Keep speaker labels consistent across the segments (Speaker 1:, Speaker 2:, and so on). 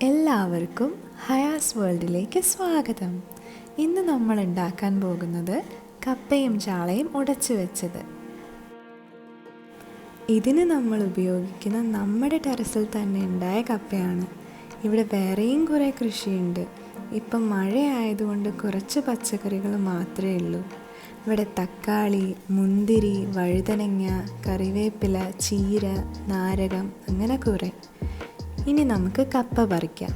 Speaker 1: എല്ലാവർക്കും ഹയാസ് വേൾഡിലേക്ക് സ്വാഗതം. ഇന്ന് നമ്മൾ ഉണ്ടാക്കാൻ പോകുന്നത് കപ്പയും ചാളയും ഉടച്ചു വെച്ചത്. ഇതിന് നമ്മൾ ഉപയോഗിക്കുന്ന നമ്മുടെ ടെറസിൽ തന്നെ ഉണ്ടായ കപ്പയാണ്. ഇവിടെ വേറെയും കുറേ കൃഷിയുണ്ട്. ഇപ്പം മഴയായതുകൊണ്ട് കുറച്ച് പച്ചക്കറികൾ മാത്രമേ ഉള്ളൂ. ഇവിടെ തക്കാളി, മുന്തിരി, വഴുതനങ്ങ, കറിവേപ്പില, ചീര, നാരകം, അങ്ങനെ കുറേ. ഇനി നമുക്ക് കപ്പ പറിക്കാം.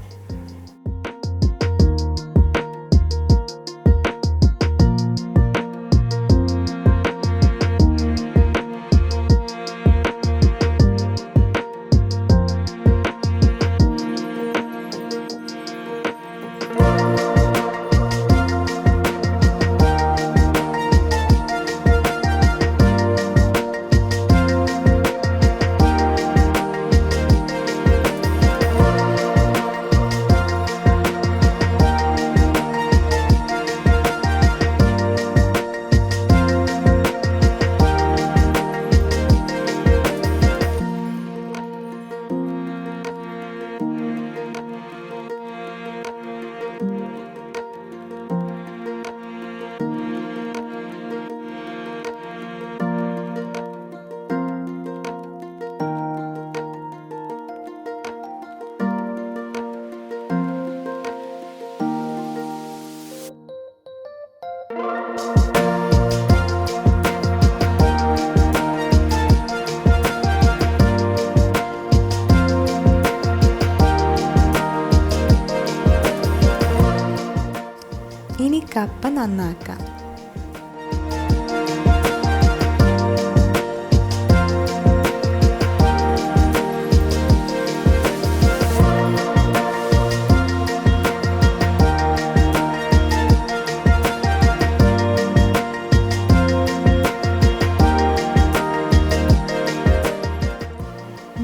Speaker 1: ഇനി കപ്പ നന്നാക്കാം.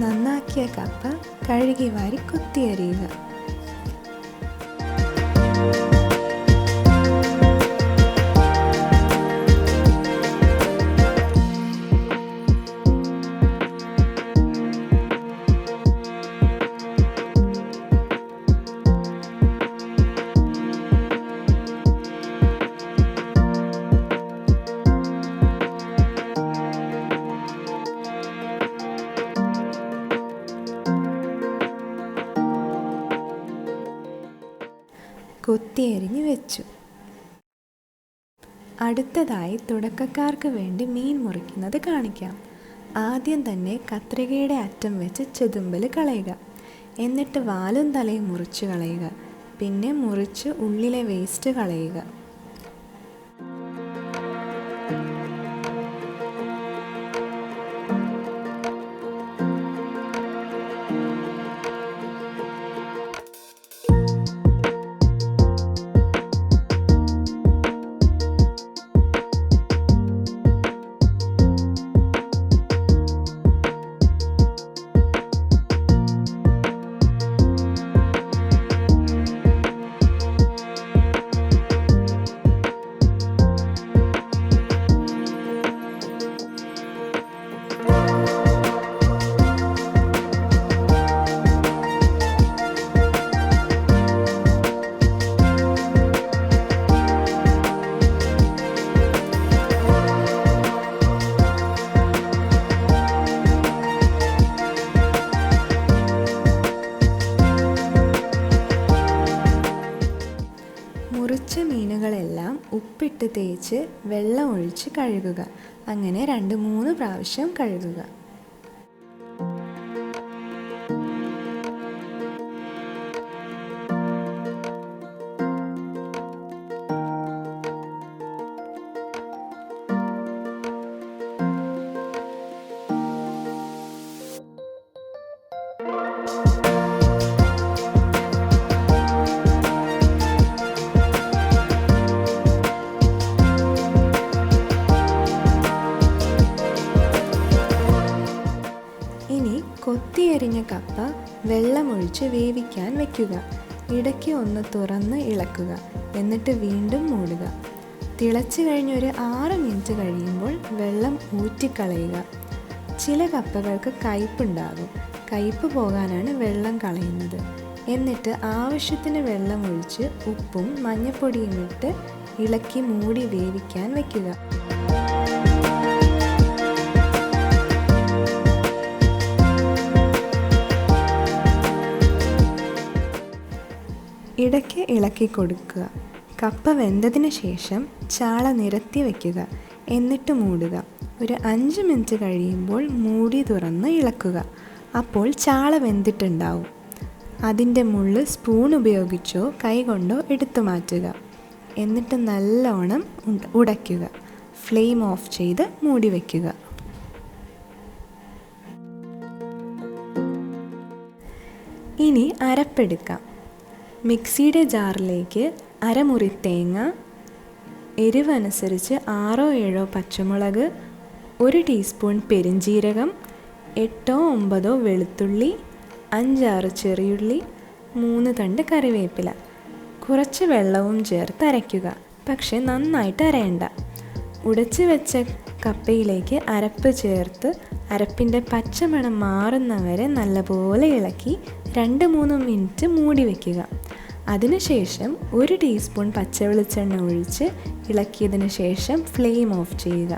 Speaker 1: നന്നാക്കിയ കപ്പ കഴുകി വാരി കുത്തിയരിയുക. കൊത്തിയരിഞ്ഞ് വെച്ചു. അടുത്തതായി തുടക്കക്കാർക്ക് വേണ്ടി മീൻ മുറിക്കുന്നത് കാണിക്കാം. ആദ്യം തന്നെ കത്രികയുടെ അറ്റം വെച്ച് ചെതുമ്പൽ കളയുക. എന്നിട്ട് വാലും തലയും മുറിച്ച് കളയുക. പിന്നെ മുറിച്ച് ഉള്ളിലെ വേസ്റ്റ് കളയുക. മുറിച്ച മീനുകളെല്ലാം ഉപ്പിട്ട് തേച്ച് വെള്ളം ഒഴിച്ച് കഴുകുക. അങ്ങനെ 2-3 പ്രാവശ്യം കഴുകുക. കൊത്തിയരിഞ്ഞ കപ്പ വെള്ളമൊഴിച്ച് വേവിക്കാൻ വയ്ക്കുക. ഇടയ്ക്ക് ഒന്ന് തുറന്ന് ഇളക്കുക. എന്നിട്ട് വീണ്ടും മൂടുക. തിളച്ച് കഴിഞ്ഞൊരു 6 മിനിറ്റ് കഴിയുമ്പോൾ വെള്ളം ഊറ്റിക്കളയുക. ചില കപ്പകൾക്ക് കയ്പുണ്ടാകും. കയ്പ് പോകാനാണ് വെള്ളം കളയുന്നത്. എന്നിട്ട് ആവശ്യത്തിന് വെള്ളം ഒഴിച്ച് ഉപ്പും മഞ്ഞൾപ്പൊടിയും ഇട്ട് ഇളക്കി മൂടി വേവിക്കാൻ വയ്ക്കുക. ഇടയ്ക്ക് ഇളക്കി കൊടുക്കുക. കപ്പ വെന്തതിന് ശേഷം ചാള നിരത്തി വയ്ക്കുക. എന്നിട്ട് മൂടുക. ഒരു 5 മിനിറ്റ് കഴിയുമ്പോൾ മൂടി തുറന്ന് ഇളക്കുക. അപ്പോൾ ചാള വെന്തിട്ടുണ്ടാവും. അതിൻ്റെ മുള്ള് സ്പൂൺ ഉപയോഗിച്ചോ കൈകൊണ്ടോ എടുത്തു മാറ്റുക. എന്നിട്ട് നല്ലോണം ഉടയ്ക്കുക. ഫ്ലെയിം ഓഫ് ചെയ്ത് മൂടി വയ്ക്കുക. ഇനി അരപ്പെടുക്കാം. മിക്സിയുടെ ജാറിലേക്ക് അരമുറി തേങ്ങ, എരിവനുസരിച്ച് 6-7 പച്ചമുളക്, 1 ടീസ്പൂൺ പെരിഞ്ജീരകം, 8-9 വെളുത്തുള്ളി, 5-6 ചെറിയുള്ളി, 3 തണ്ട് കറിവേപ്പില, കുറച്ച് വെള്ളവും ചേർത്ത് അരയ്ക്കുക. പക്ഷെ നന്നായിട്ട് അരയണ്ട. ഉടച്ച് വെച്ച കപ്പയിലേക്ക് അരപ്പ് ചേർത്ത് അരപ്പിൻ്റെ പച്ചമണം മാറുന്നവരെ നല്ലപോലെ ഇളക്കി 2-3 മിനിറ്റ് മൂടി വയ്ക്കുക. അതിനുശേഷം 1 ടീസ്പൂൺ പച്ചവെളിച്ചെണ്ണ ഒഴിച്ച് ഇളക്കിയതിന് ശേഷം ഫ്ലെയിം ഓഫ് ചെയ്യുക.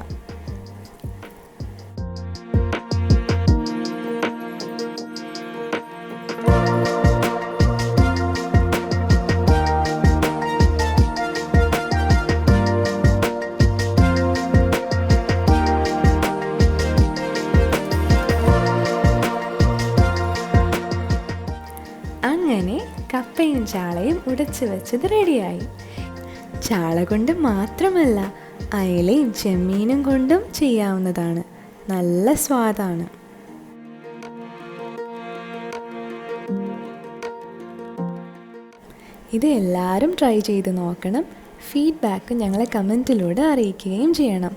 Speaker 1: അങ്ങനെ കപ്പയും ചാളയും ഉടച്ച് വെച്ചത് റെഡിയായി. ചാള കൊണ്ട് മാത്രമല്ല, അയലയും ചെമ്മീനും കൊണ്ടും ചെയ്യാവുന്നതാണ്. നല്ല സ്വാദാണ്. ഇത് എല്ലാവരും ട്രൈ ചെയ്ത് നോക്കണം. ഫീഡ്ബാക്ക് ഞങ്ങളെ കമൻറ്റിലൂടെ അറിയിക്കുകയും ചെയ്യണം.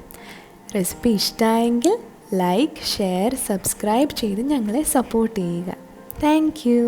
Speaker 1: റെസിപ്പി ഇഷ്ടമായെങ്കിൽ ലൈക്ക്, ഷെയർ, സബ്സ്ക്രൈബ് ചെയ്ത് ഞങ്ങളെ സപ്പോർട്ട് ചെയ്യുക. Thank you.